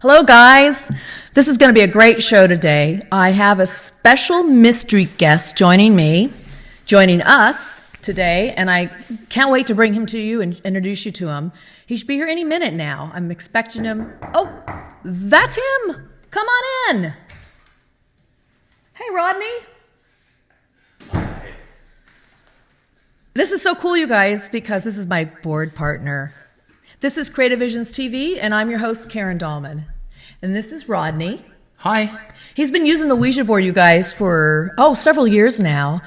Hello, guys. This is going to be a great show today. I have a special mystery guest joining us today, and I can't wait to bring him to you and introduce you to him. He should be here any minute now. I'm expecting him. Oh, that's him. Come on in. Hey, Rodney. This is so cool, you guys, because this is my board partner. This is Creative Visions TV, and I'm your host, Karen Dahlman. And this is Rodney. Hi. He's been using the Ouija board, you guys, for, several years now.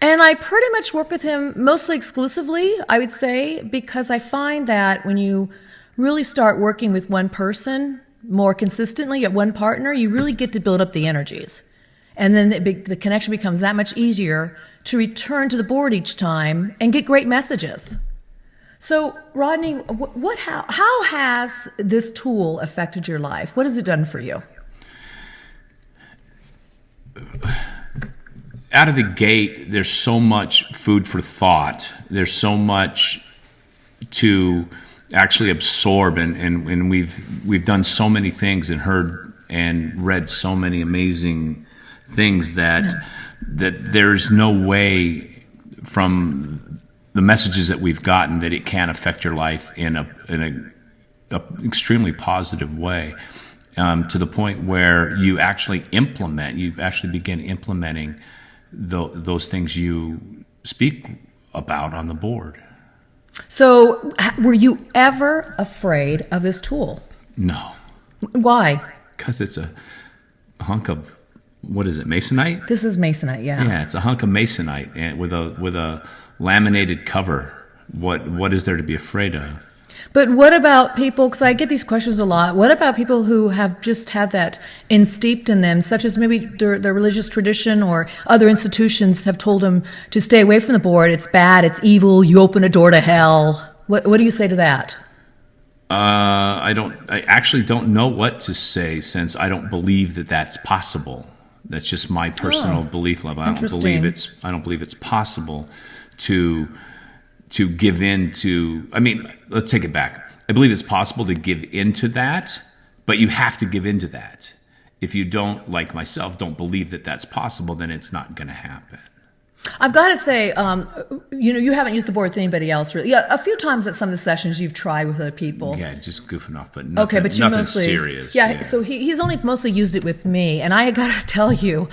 And I pretty much work with him mostly exclusively, I would say, because I find that when you really start working with one person more consistently at one partner, you really get to build up the energies. And then the connection becomes that much easier to return to the board each time and get great messages. So, Rodney, how has this tool affected your life? What has it done for you? Out of the gate, there's so much food for thought. There's so much to actually absorb, and we've done so many things and heard and read so many amazing things that there's no way from the messages that we've gotten that it can affect your life in a extremely positive way, to the point where you actually begin implementing those things you speak about on the board. So, were you ever afraid of this tool? No. Why? Because it's a hunk of, what is it, masonite? This is masonite, yeah. Yeah, it's a hunk of masonite and with a laminated cover. What is there to be afraid of? But what about people, because I get these questions a lot, what about people who have just had that insteeped in them, such as maybe their religious tradition or other institutions have told them to stay away from the board, it's bad, it's evil, you open a door to hell. What do you say to that? I actually don't know what to say, since I don't believe that that's possible. That's just my personal belief level. I don't believe it's possible to give in to, let's take it back. I believe it's possible to give into that, but you have to give into that. If you don't, like myself, don't believe that that's possible, then it's not going to happen. I've got to say, you haven't used the board with anybody else, really. Yeah, a few times at some of the sessions you've tried with other people. Yeah, just goofing off, but nothing, but nothing serious. Yeah, so he's only mostly used it with me, and I got to tell you,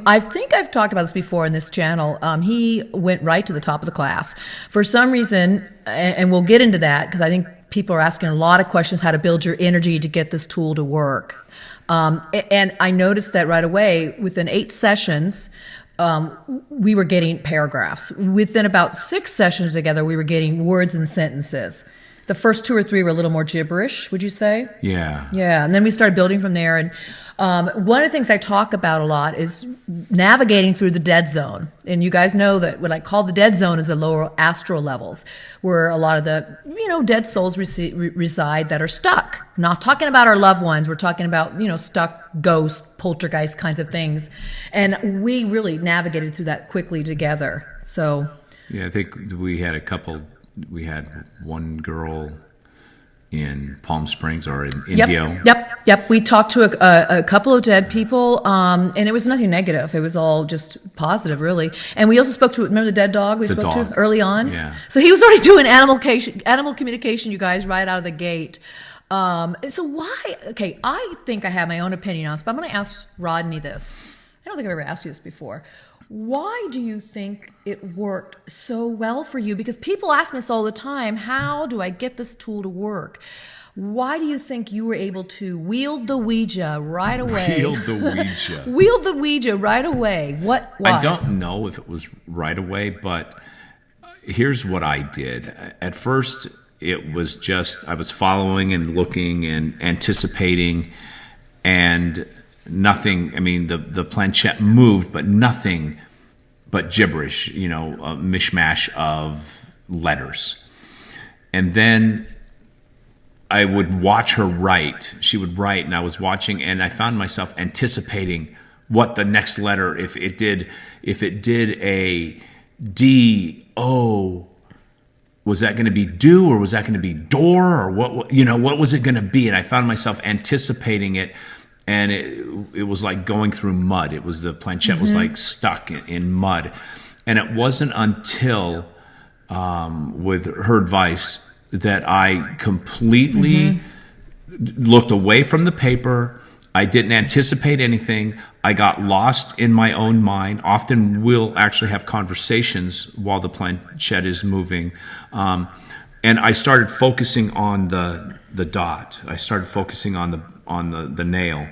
I think I've talked about this before in this channel. He went right to the top of the class. For some reason, and we'll get into that, because I think people are asking a lot of questions how to build your energy to get this tool to work. And I noticed that right away, within 8 sessions, we were getting paragraphs. Within about 6 sessions together, we were getting words and sentences. The first 2 or 3 were a little more gibberish, would you say? Yeah. Yeah, and then we started building from there. And one of the things I talk about a lot is navigating through the dead zone. And you guys know that what I call the dead zone is the lower astral levels, where a lot of the dead souls reside that are stuck. Not talking about our loved ones. We're talking about stuck ghost, poltergeist kinds of things. And we really navigated through that quickly together. So yeah, I think we had one girl in Palm Springs or in Indio. Yep. We talked to a couple of dead people, and it was nothing negative. It was all just positive, really. And we also spoke to, remember the dead dog we spoke to early on? Yeah. So he was already doing animal communication, you guys, right out of the gate. So why, okay, I think I have my own opinion on this, but I'm going to ask Rodney this. I don't think I've ever asked you this before. Why do you think it worked so well for you? Because people ask me this all the time, how do I get this tool to work? Why do you think you were able to wield the Ouija right away? Wield the Ouija right away. Why? I don't know if it was right away, but here's what I did. At first, it was just, I was following and looking and anticipating, and nothing, the planchette moved, but nothing but gibberish, a mishmash of letters. And then I would watch her write. She would write, and I was watching, and I found myself anticipating what the next letter, if it did a D, O, was that going to be do, or was that going to be door, or what was it going to be? And I found myself anticipating it, and it was like going through mud. It was the planchette was like stuck in mud. And it wasn't until, with her advice, that I completely looked away from the paper. I didn't anticipate anything. I got lost in my own mind. Often we'll actually have conversations while the planchette is moving. And I started focusing on the dot. I started focusing on the nail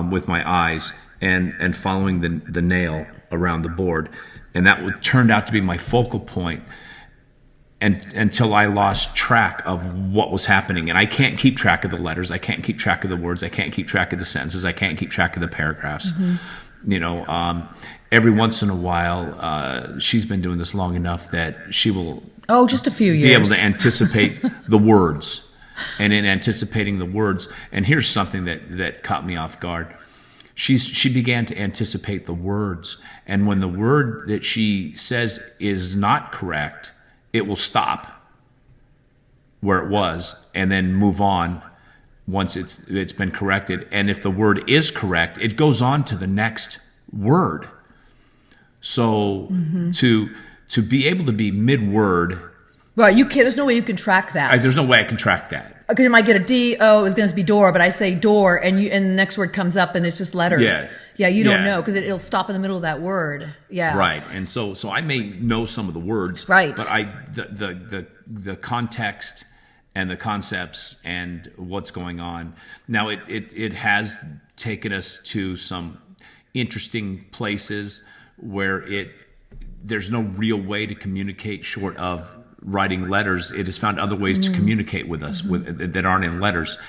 with my eyes and following the nail around the board. And that turned out to be my focal point. And until I lost track of what was happening. And I can't keep track of the letters. I can't keep track of the words. I can't keep track of the sentences. I can't keep track of the paragraphs. Every once in a while, she's been doing this long enough that she will just a few years. Be able to anticipate the words. And in anticipating the words, and here's something that caught me off guard. She began to anticipate the words. And when the word that she says is not correct, it will stop where it was and then move on once it's been corrected. And if the word is correct, it goes on to the next word. So to be able to be mid-word, right? You can't. There's no way you can track that. There's no way I can track that. Because you might get a D. Oh, it was going to be door, but I say door, and the next word comes up, and it's just letters. Yeah, you don't know because it'll stop in the middle of that word. Yeah, right. And so I may know some of the words, right? But the context and the concepts and what's going on. Now it has taken us to some interesting places where there's no real way to communicate short of writing letters. It has found other ways to communicate with us that aren't in letters,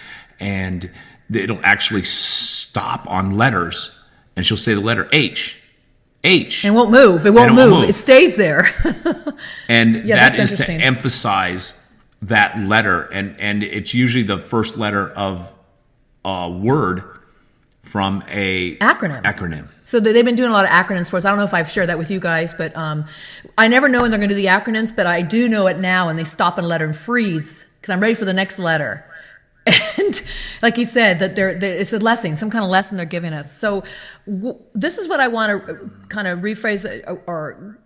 and it'll actually stop on letters. And she'll say the letter H. And it won't move. It won't move. It stays there. And that is to emphasize that letter. And it's usually the first letter of a word from a acronym. So they've been doing a lot of acronyms for us. I don't know if I've shared that with you guys, but I never know when they're going to do the acronyms, but I do know it now, and they stop in a letter and freeze because I'm ready for the next letter. And like he said, that it's a lesson, some kind of lesson they're giving us. So this is what I want to kind of rephrase, or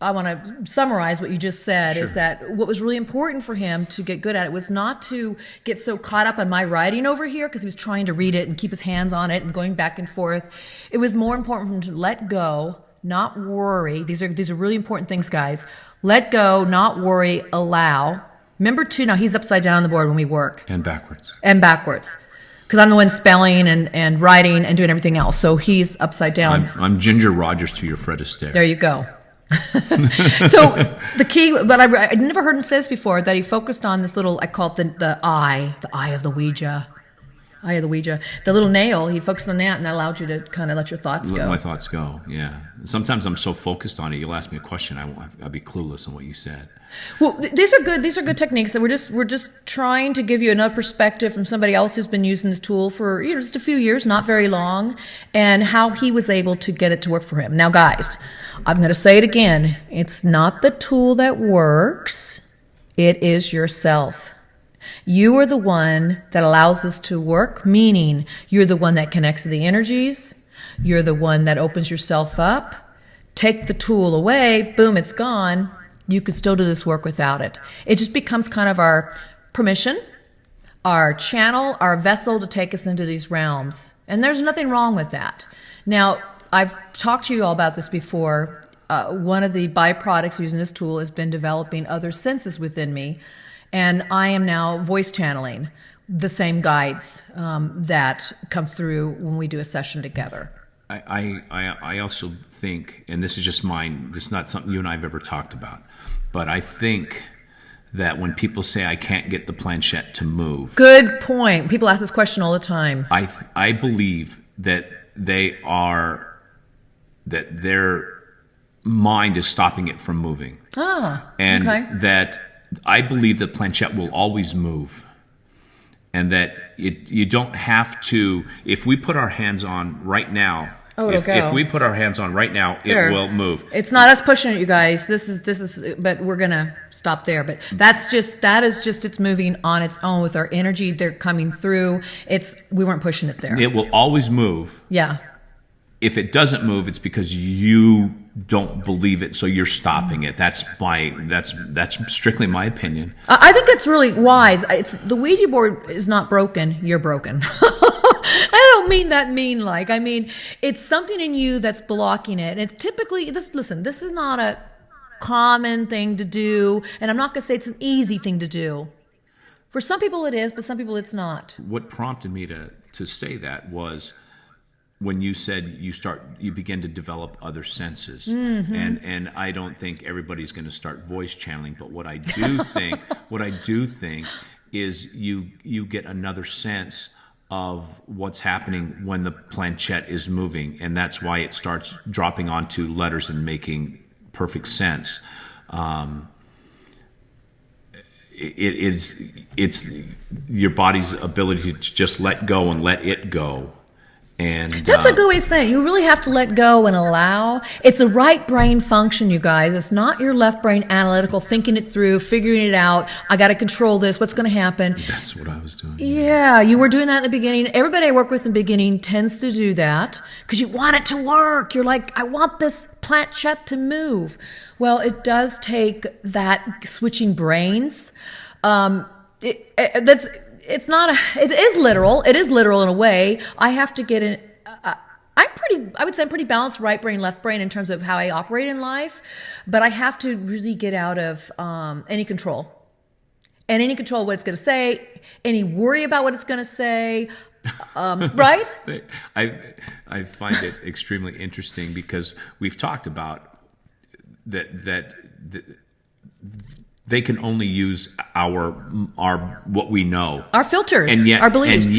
I want to summarize what you just said, is that what was really important for him to get good at it was not to get so caught up on my writing over here, because he was trying to read it and keep his hands on it and going back and forth. It was more important for him to let go, not worry. These are really important things, guys. Let go, not worry, allow. Remember, too, now he's upside down on the board when we work. And backwards. Because I'm the one spelling and writing and doing everything else. So he's upside down. I'm Ginger Rogers to your Fred Astaire. There you go. So the key, but I never heard him say this before, that he focused on this little, I call it the eye of the Ouija. Eye of the Ouija. The little nail, he focused on that, and that allowed you to kind of let your thoughts go. Let my thoughts go, yeah. Sometimes I'm so focused on it, you'll ask me a question, I'll be clueless on what you said. Well, these are good techniques. That we're just trying to give you another perspective from somebody else who's been using this tool for just a few years, not very long, and how he was able to get it to work for him. Now, guys, I'm going to say it again. It's not the tool that works. It is yourself. You are the one that allows this to work, meaning you're the one that connects to the energies. You're the one that opens yourself up. Take the tool away, boom, it's gone. You could still do this work without it. It just becomes kind of our permission, our channel, our vessel to take us into these realms. And there's nothing wrong with that. Now, I've talked to you all about this before. One of the byproducts using this tool has been developing other senses within me. And I am now voice channeling the same guides that come through when we do a session together. I also think, and this is just mine, this is not something you and I have ever talked about, but I think that when people say I can't get the planchette to move. Good point. People ask this question all the time. I believe that that their mind is stopping it from moving. And okay. That I believe that planchette will always move. And that you don't have to, if we put our hands on right now Oh, it'll go. If we put our hands on right now, it will move. It's not us pushing it, you guys. This is, but we're gonna stop there. But that is just it's moving on its own with our energy. They're coming through. We weren't pushing it there. It will always move. Yeah. If it doesn't move, it's because you don't believe it, so you're stopping it. That's strictly my opinion. I think that's really wise. The Ouija board is not broken. You're broken. I don't mean that mean-like. I mean, it's something in you that's blocking it. And it's typically, this is not a common thing to do. And I'm not going to say it's an easy thing to do. For some people it is, but some people it's not. What prompted me to say that was when you said you begin to develop other senses. Mm-hmm. And I don't think everybody's going to start voice channeling, but what I do think is you get another sense of what's happening when the planchette is moving, and that's why it starts dropping onto letters and making perfect sense. It's your body's ability to just let go and let it go. And that's a good way of saying it. You really have to let go and allow. It's a right brain function, you guys. It's not your left brain analytical, thinking it through, figuring it out. I got to control this. What's going to happen? That's what I was doing. Yeah, you were doing that in the beginning. Everybody I work with in the beginning tends to do that because you want it to work. You're like, I want this planchette to move. Well, it does take that switching brains. It is literal. It is literal in a way. I have to get in. I would say I'm pretty balanced right brain, left brain in terms of how I operate in life, but I have to really get out of any control. And any control of what it's going to say, any worry about what it's going to say, right? I find it extremely interesting because we've talked about that they can only use our what we know, our filters, and yet, our beliefs,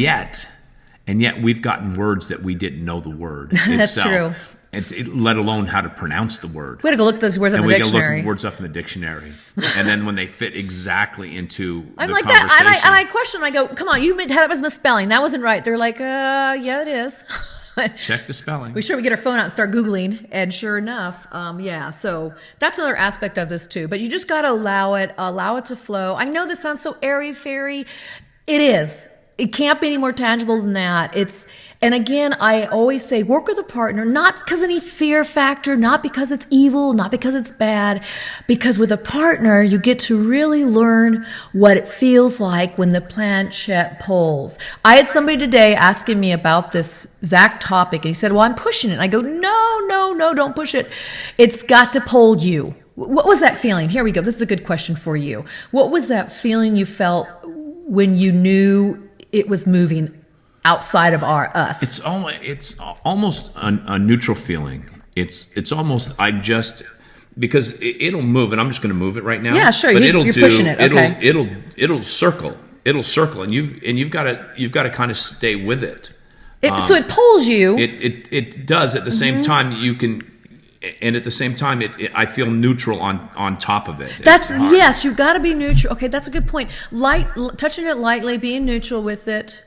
and yet we've gotten words that we didn't know the word That's itself. true. Let alone how to pronounce the word. We had to go look those words up in the dictionary. We got to look words up in the dictionary, and then when they fit exactly into I'm the like conversation, that, and I question. I go, "Come on, that was misspelling. That wasn't right." They're like, "Yeah, it is." Check the spelling. We get our phone out and start Googling, and sure enough, yeah. So that's another aspect of this too. But you just got to allow it to flow. I know this sounds so airy-fairy. It is. It can't be any more tangible than that. And again, I always say, work with a partner, not because any fear factor, not because it's evil, not because it's bad, because with a partner, you get to really learn what it feels like when the planchette pulls. I had somebody today asking me about this exact topic, and he said, well, I'm pushing it. And I go, no, don't push it. It's got to pull you. What was that feeling? Here we go. This is a good question for you. What was that feeling you felt when you knew it was moving outside of us? It's almost a neutral feeling. It's almost because it'll move, and I'm just going to move it right now. Yeah, sure. But you're pushing it. Okay. It'll circle. It'll circle, and you've got to kind of stay with it. So it pulls you. It does. At the same time, you can. And at the same time, I feel neutral on top of it. Yes, you've got to be neutral. Okay, that's a good point. Touching it lightly, being neutral with it,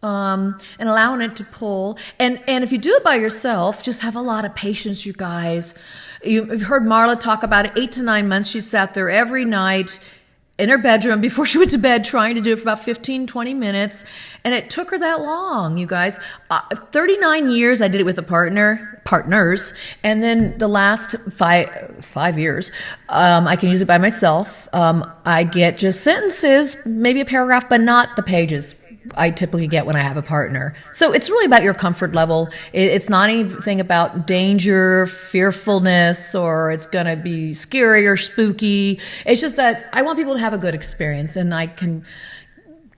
and allowing it to pull. And if you do it by yourself, just have a lot of patience, you guys. You've heard Marla talk about it. 8 to 9 months, she sat there every night in her bedroom before she went to bed trying to do it for about 15, 20 minutes. And it took her that long, you guys. 39 years I did it with partners. And then the last five years, I can use it by myself. I get just sentences, maybe a paragraph, but not the pages I typically get when I have a partner. So it's really about your comfort level. It's not anything about danger, fearfulness, or it's going to be scary or spooky. It's just that I want people to have a good experience, and I can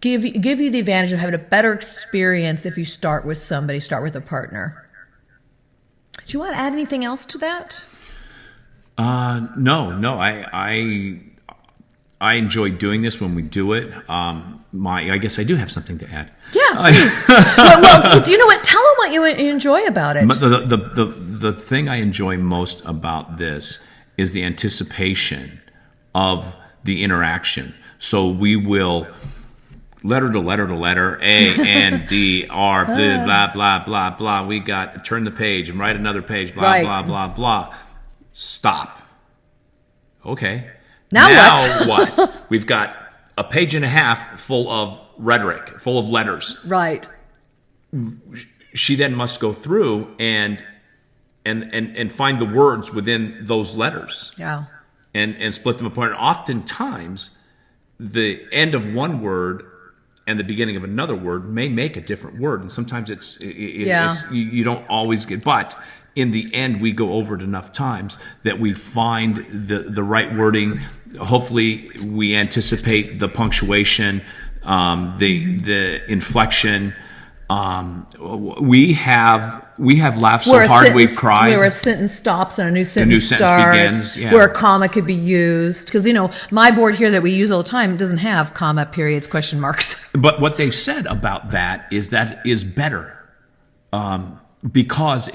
give you the advantage of having a better experience if you start with a partner. Do you want to add anything else to that? No. I enjoy doing this when we do it. I guess I do have something to add. Yeah, please. well, do you know what? Tell them what you enjoy about it. The thing I enjoy most about this is the anticipation of the interaction. So we will letter to letter to letter, A, N, D, R, blah, blah, blah, blah, blah. We got turn the page and write another page, blah, Right. blah, blah, blah. Stop. Okay. Now what? We've got a page and a half full of rhetoric, full of letters. Right. She then must go through and find the words within those letters. Yeah. And split them apart. And oftentimes, the end of one word and the beginning of another word may make a different word. And sometimes it's you don't always get. But in the end, we go over it enough times that we find the right wording. Hopefully, we anticipate the punctuation, the inflection. We have laughed so hard we've cried. Where a sentence stops and a new sentence starts. Begins, yeah. Where a comma could be used. Because, my board here that we use all the time doesn't have comma, periods, question marks. But what they've said about that is better. Because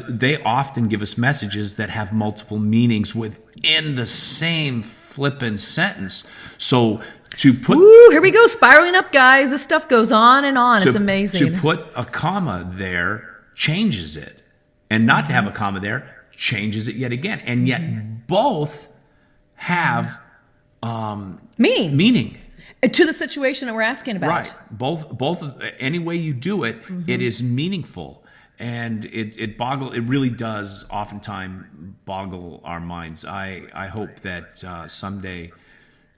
they often give us messages that have multiple meanings within the same flippin' sentence. So to put... Ooh, here we go, spiraling up, guys. This stuff goes on and on. It's amazing. To put a comma there changes it. And not to have a comma there changes it yet again. And yet both have meaning. To the situation that we're asking about. Right. Both any way you do it, it is meaningful. And it really does oftentimes boggle our minds. I hope that someday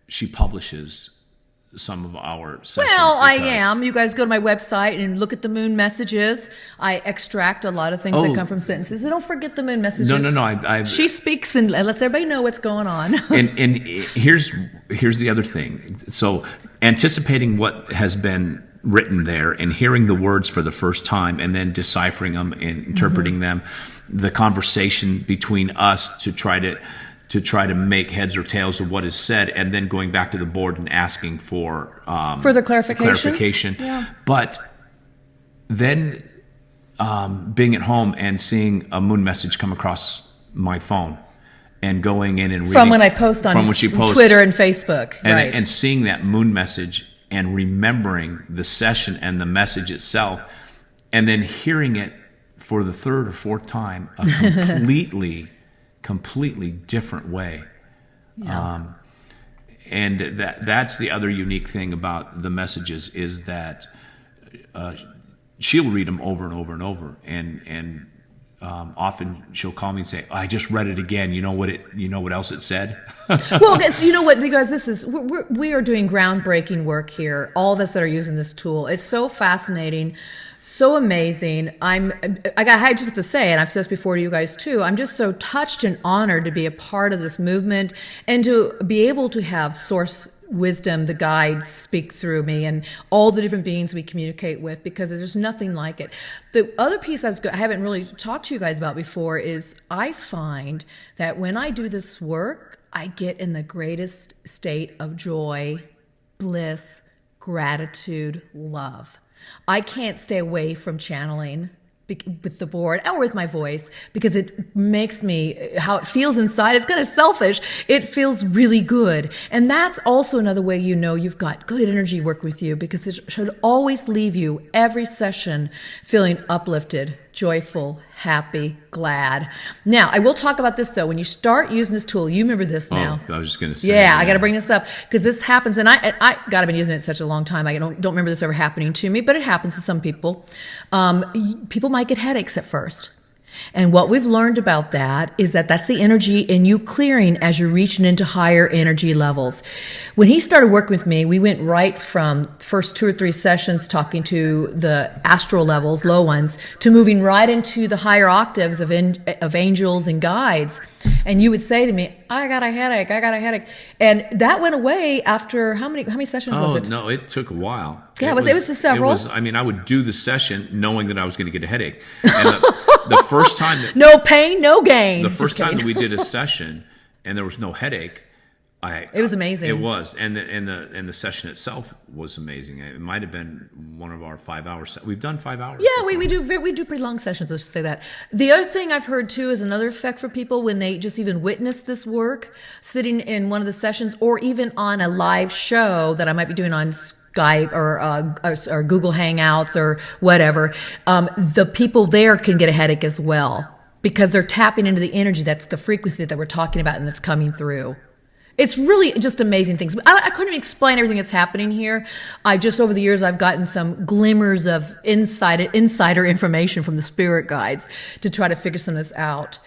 she publishes some of our sessions. Well, I am. You guys go to my website and look at the moon messages. I extract a lot of things that come from sentences. So don't forget the moon messages. No. She speaks and lets everybody know what's going on. and here's the other thing. So anticipating what has been written there and hearing the words for the first time and then deciphering them and interpreting them, the conversation between us to try to make heads or tails of what is said, and then going back to the board and asking for further clarification. Yeah. But then being at home and seeing a moon message come across my phone and going in and reading from when I post on Twitter and Facebook, and seeing that moon message and remembering the session and the message itself, and then hearing it for the third or fourth time a completely different way. Yeah. And that's the other unique thing about the messages is that she'll read them over and over and over, and often she'll call me and say, "I just read it again. You know what else it said?" Well, you know what, you guys, we are doing groundbreaking work here. All of us that are using this tool, it's so fascinating. So amazing. I just have to say, and I've said this before to you guys too, I'm just so touched and honored to be a part of this movement and to be able to have source wisdom, the guides speak through me and all the different beings we communicate with, because there's nothing like it. The other piece I haven't really talked to you guys about before is I find that when I do this work, I get in the greatest state of joy, bliss, gratitude, love. I can't stay away from channeling with the board or with my voice because it makes me, how it feels inside, it's kind of selfish. It feels really good. And that's also another way you've got good energy work with you, because it should always leave you every session feeling uplifted, joyful, happy, glad. Now, I will talk about this though. When you start using this tool, you remember this now. I was just going to say. Yeah, I got to bring this up because this happens, and I've been using it such a long time. I don't remember this ever happening to me, but it happens to some people. People might get headaches at first. And what we've learned about that is that that's the energy in you clearing as you're reaching into higher energy levels. When he started working with me, we went right from first 2 or 3 sessions talking to the astral levels, low ones, to moving right into the higher octaves of angels and guides. And you would say to me, I got a headache. And that went away after how many sessions was it? Oh, no, it took a while. Yeah, it was several. I would do the session knowing that I was going to get a headache. And the first time no pain, no gain. The first time that we did a session and there was no headache, it was amazing. It was, and the session itself was amazing. It might have been one of our 5 hours. We've done 5 hours. Yeah, we do pretty long sessions. Let's just say that. The other thing I've heard too is another effect for people when they just even witness this work, sitting in one of the sessions or even on a live show that I might be doing on Skype or Google Hangouts or whatever, the people there can get a headache as well because they're tapping into the energy, that's the frequency that we're talking about and that's coming through. It's really just amazing things. I couldn't even explain everything that's happening here. Over the years, I've gotten some glimmers of insider information from the spirit guides to try to figure some of this out.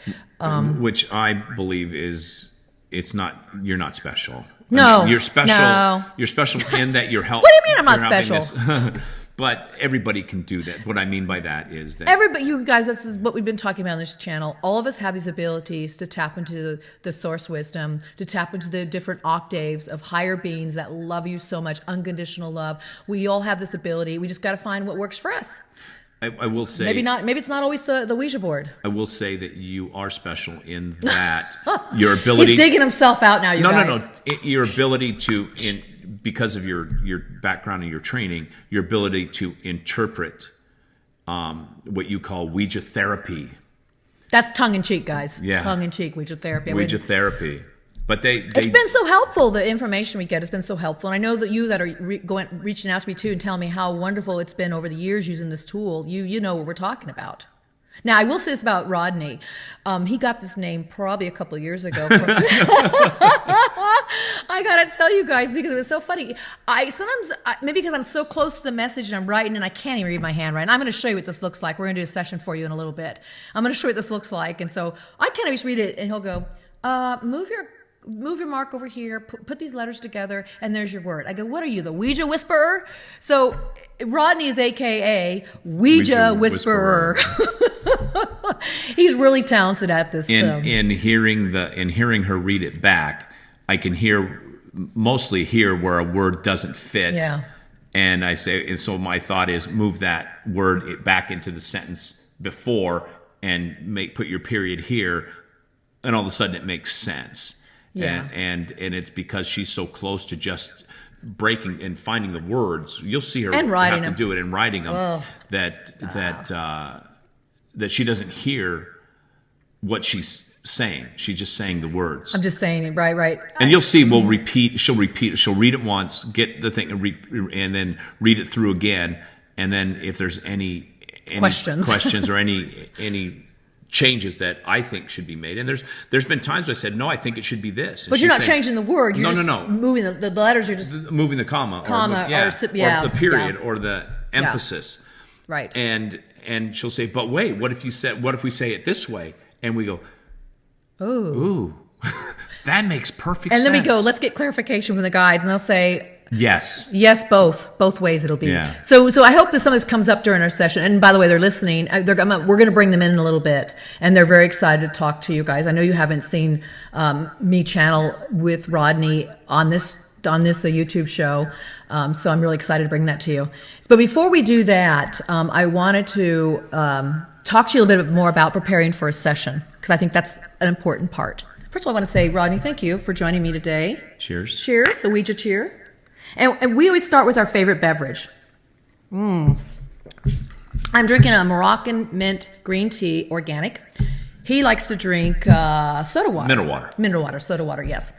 Which I believe you're not special. No. I mean, you're special. No. You're special in that you're helping. What do you mean I'm not special? But everybody can do that. What I mean by that is that everybody, you guys, this is what we've been talking about on this channel. All of us have these abilities to tap into the source wisdom, to tap into the different octaves of higher beings that love you so much, unconditional love. We all have this ability. We just got to find what works for us. I will say maybe it's not always the Ouija board. I will say that you are special in that your ability. He's digging himself out now. Guys. No. Your ability to because of your background and your training, your ability to interpret what you call Ouija therapy. That's tongue in cheek, guys. Yeah, tongue in cheek Ouija therapy. Ouija therapy. But it's been so helpful. The information we get has been so helpful, and I know that you that are reaching out to me too and telling me how wonderful it's been over the years using this tool. You know what we're talking about. Now, I will say this about Rodney. He got this name probably a couple of years ago. I got to tell you guys, because it was so funny. Sometimes, maybe because I'm so close to the message and I'm writing and I can't even read my handwriting. I'm going to show you what this looks like. We're going to do a session for you in a little bit. I'm going to show you what this looks like. And so I can't even read it. And he'll go, move your mark over here, put these letters together, and there's your word. I go, what are you, the Ouija whisperer? So Rodney is AKA Ouija whisperer. He's really talented at this. In hearing her read it back, I can mostly hear where a word doesn't fit. Yeah. And I say, and so my thought is move that word back into the sentence before and put your period here, and all of a sudden it makes sense. Yeah. And it's because she's so close to just breaking and finding the words. You'll see her and have to do it and writing them. That she doesn't hear what she's saying. She's just saying the words. I'm just saying it. Right. And you'll see. She'll repeat it. She'll read it once, get the thing, and then read it through again. And then if there's any questions or any changes that I think should be made. And there's been times where I said, no, I think it should be this. And but you're not changing the word. You're no. Moving the letters. You're just moving the comma or the period or the emphasis. Yeah. Right. And she'll say, but wait, what if we say it this way? And we go, ooh, that makes perfect sense. And then we go, let's get clarification from the guides. And they'll say, yes, both ways it'll be. Yeah. So I hope that some of this comes up during our session. And by the way, they're listening. We're going to bring them in a little bit, and they're very excited to talk to you guys. I know you haven't seen me channel with Rodney on this YouTube show, so I'm really excited to bring that to you. But before we do that, I wanted to talk to you a little bit more about preparing for a session, because I think that's an important part. First of all, I want to say, Rodney, thank you for joining me today. Cheers. Cheers, a Ouija cheer. And we always start with our favorite beverage. I'm drinking a Moroccan mint green tea, organic. He likes to drink soda water. Mineral water, soda water, yes.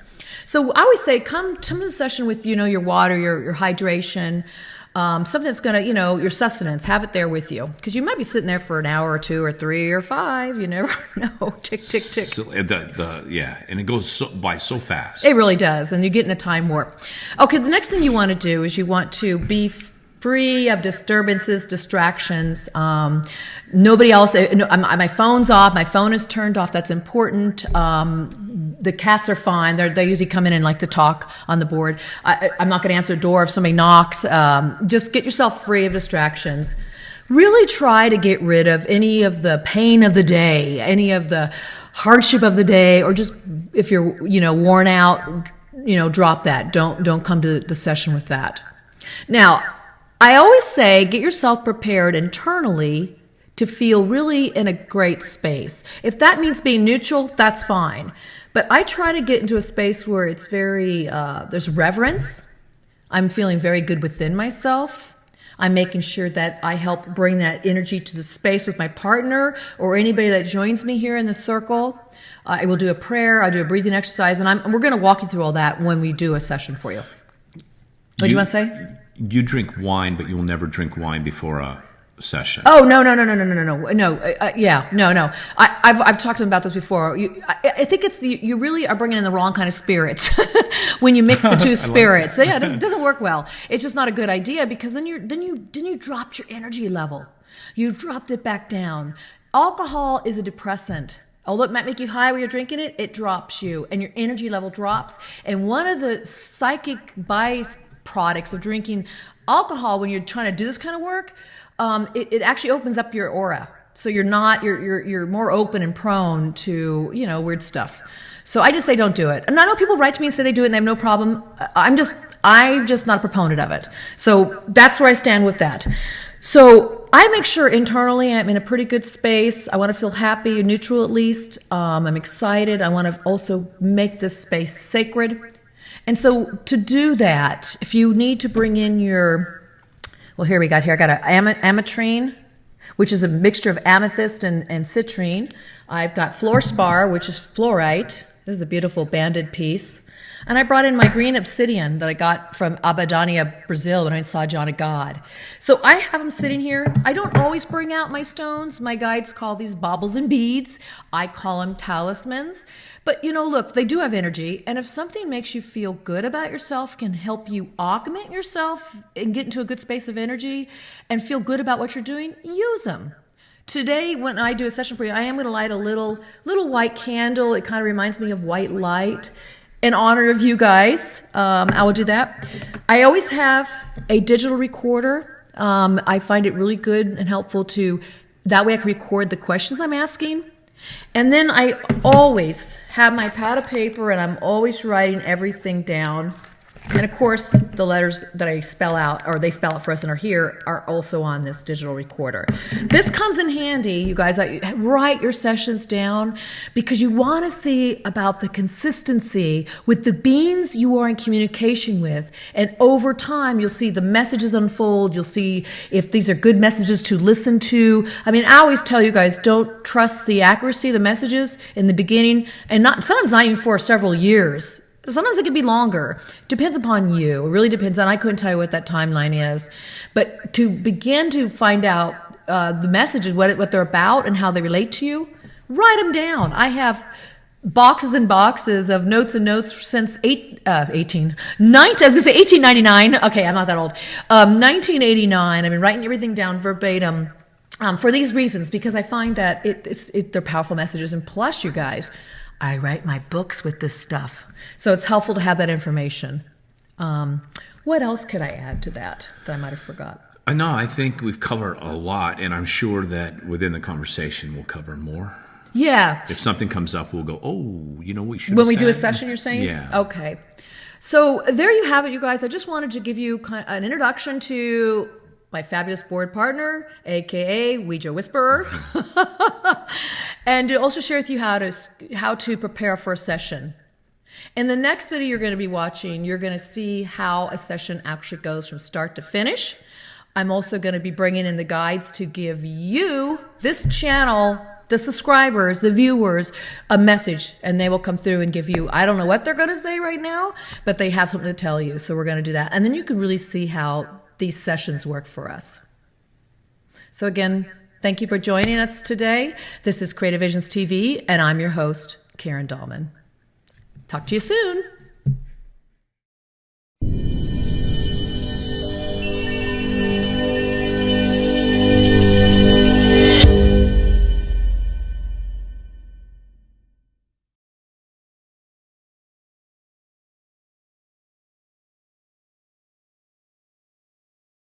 So I always say, come to the session with, your water, your hydration, something that's going to, your sustenance, have it there with you. Because you might be sitting there for an hour or 2 or 3 or 5. You never know. Tick, tick, tick. So, and it goes by so fast. It really does. And you get in a time warp. Okay, the next thing you want to do is you want to be free of disturbances, distractions. Nobody else, my phone's off, my phone is turned off. That's important. The cats are fine. They usually come in and like to talk on the board. I'm not going to answer the door if somebody knocks. Just get yourself free of distractions. Really try to get rid of any of the pain of the day, any of the hardship of the day, or just if you're, worn out, drop that. Don't come to the session with that. Now, I always say, get yourself prepared internally to feel really in a great space. If that means being neutral, that's fine. But I try to get into a space where it's very, there's reverence. I'm feeling very good within myself. I'm making sure that I help bring that energy to the space with my partner or anybody that joins me here in the circle. I will do a prayer, I'll do a breathing exercise, and we're going to walk you through all that when we do a session for you. What do you want to say? you drink wine, but you will never drink wine before a session. Oh, no. Yeah, no. I've talked to them about this before. I think it's you really are bringing in the wrong kind of spirits when you mix the two spirits. Like it doesn't work well. It's just not a good idea because then you dropped your energy level. You dropped it back down. Alcohol is a depressant. Although it might make you high when you're drinking it, it drops you and your energy level drops. And one of the psychic byproducts of drinking alcohol when you're trying to do this kind of work, it actually opens up your aura. So you're more open and prone to, weird stuff. So I just say don't do it. And I know people write to me and say they do it and they have no problem. I'm just not a proponent of it. So that's where I stand with that. So I make sure internally I'm in a pretty good space. I want to feel happy, neutral at least. I'm excited. I want to also make this space sacred. And so to do that, if you need to bring in I got an ametrine, which is a mixture of amethyst and citrine. I've got fluorspar, which is fluorite. This is a beautiful banded piece. And I brought in my green obsidian that I got from Abadania, Brazil, when I saw John of God. So I have them sitting here. I don't always bring out my stones. My guides call these baubles and beads. I call them talismans. But, look, they do have energy. And if something makes you feel good about yourself, can help you augment yourself and get into a good space of energy and feel good about what you're doing, use them. Today, when I do a session for you, I am going to light a little white candle. It kind of reminds me of white light. In honor of you guys, I will do that. I always have a digital recorder. I find it really good and helpful that way I can record the questions I'm asking. And then I always have my pad of paper and I'm always writing everything down. And of course, the letters that I spell out, or they spell out for us and are here, are also on this digital recorder. This comes in handy, you guys. Write your sessions down because you want to see about the consistency with the beings you are in communication with. And over time, you'll see the messages unfold. You'll see if these are good messages to listen to. I always tell you guys, don't trust the accuracy of the messages in the beginning, and sometimes not even for several years. Sometimes it could be longer. Depends upon you. It really depends on, I couldn't tell you what that timeline is. But to begin to find out the messages, what they're about and how they relate to you, write them down. I have boxes and boxes of notes and notes since 1899. Okay, I'm not that old. 1989. I've been writing everything down verbatim for these reasons, because I find that they're powerful messages. And plus, you guys, I write my books with this stuff. So it's helpful to have that information. What else could I add to that I might have forgot? No, I think we've covered a lot, and I'm sure that within the conversation we'll cover more. Yeah. If something comes up, we'll go, we should. When we do a session, you're saying? Yeah. Okay. So there you have it, you guys. I just wanted to give you an introduction to my fabulous board partner, aka Ouija Whisperer, and to also share with you how to prepare for a session. In the next video you're going to be watching, you're going to see how a session actually goes from start to finish. I'm also going to be bringing in the guides to give you, this channel, the subscribers, the viewers, a message, and they will come through and give you, I don't know what they're going to say right now, but they have something to tell you. So we're going to do that. And then you can really see how these sessions work for us. So again, thank you for joining us today. This is Creative Visions TV, and I'm your host, Karen Dahlman. Talk to you soon.